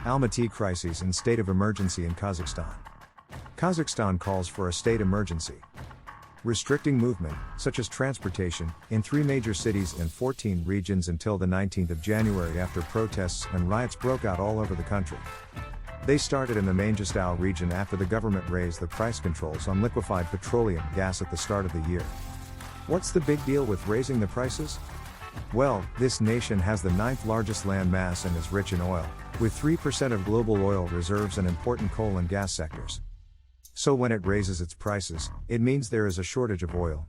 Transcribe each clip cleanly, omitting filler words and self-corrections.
Almaty crises and state of emergency in Kazakhstan. Kazakhstan calls for a state emergency, restricting movement, such as transportation, in 3 major cities and 14 regions until the 19th of January after protests and riots broke out all over the country. They started in the Mangistau region after the government raised the price controls on liquefied petroleum gas at the start of the year. What's the big deal with raising the prices? Well, this nation has the 9th largest land mass and is rich in oil, with 3% of global oil reserves and important coal and gas sectors. So when it raises its prices, it means there is a shortage of oil.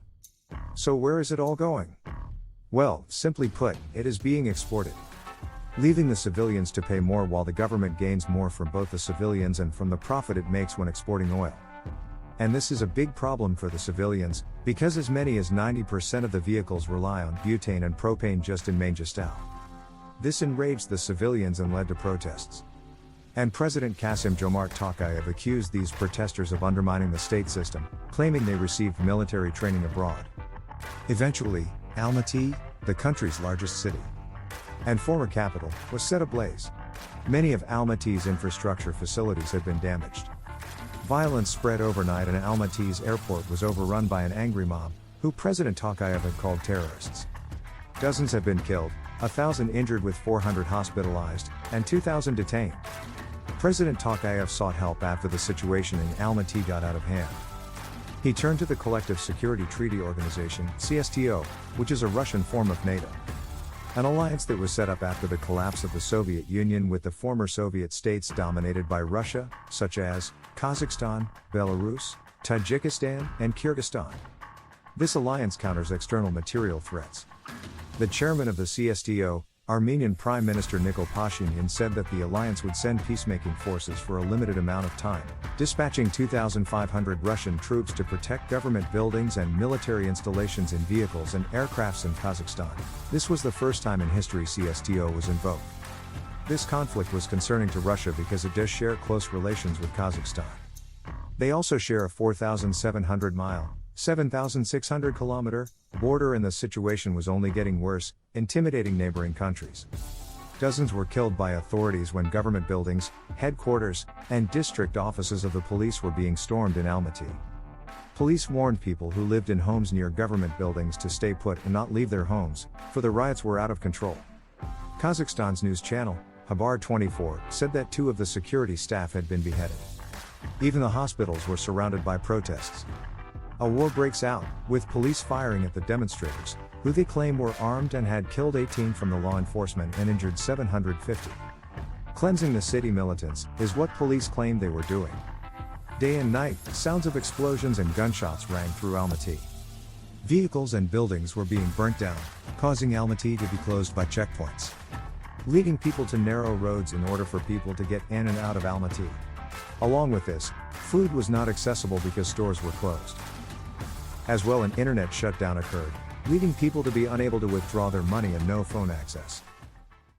So where is it all going? Well, simply put, it is being exported, leaving the civilians to pay more while the government gains more from both the civilians and from the profit it makes when exporting oil. And this is a big problem for the civilians, because as many as 90% of the vehicles rely on butane and propane just in Mangistau. This enraged the civilians and led to protests. And President Kassym-Jomart Tokayev accused these protesters of undermining the state system, claiming they received military training abroad. Eventually, Almaty, the country's largest city and former capital, was set ablaze. Many of Almaty's infrastructure facilities had been damaged. Violence spread overnight and Almaty's airport was overrun by an angry mob, who President Tokayev had called terrorists. Dozens have been killed, 1,000 injured with 400 hospitalized, and 2,000 detained. President Tokayev sought help after the situation in Almaty got out of hand. He turned to the Collective Security Treaty Organization, CSTO, which is a Russian form of NATO. An alliance that was set up after the collapse of the Soviet Union with the former Soviet states dominated by Russia, such as Kazakhstan, Belarus, Tajikistan, and Kyrgyzstan. This alliance counters external material threats. The chairman of the CSTO, Armenian Prime Minister Nikol Pashinyan, said that the alliance would send peacemaking forces for a limited amount of time, dispatching 2,500 Russian troops to protect government buildings and military installations in vehicles and aircrafts in Kazakhstan. This was the first time in history CSTO was invoked. This conflict was concerning to Russia because it does share close relations with Kazakhstan. They also share a 4,700-mile, 7,600-kilometer border, and the situation was only getting worse, intimidating neighboring countries. Dozens were killed by authorities when government buildings, headquarters, and district offices of the police were being stormed in Almaty. Police warned people who lived in homes near government buildings to stay put and not leave their homes, for the riots were out of control. Kazakhstan's news channel, Habar 24, said that 2 of the security staff had been beheaded. Even the hospitals were surrounded by protests. A war breaks out, with police firing at the demonstrators, who they claim were armed and had killed 18 from the law enforcement and injured 750. Cleansing the city militants is what police claim they were doing. Day and night, sounds of explosions and gunshots rang through Almaty. Vehicles and buildings were being burnt down, causing Almaty to be closed by checkpoints, leading people to narrow roads in order for people to get in and out of Almaty. Along with this, food was not accessible because stores were closed. As well, an internet shutdown occurred, leading people to be unable to withdraw their money and no phone access.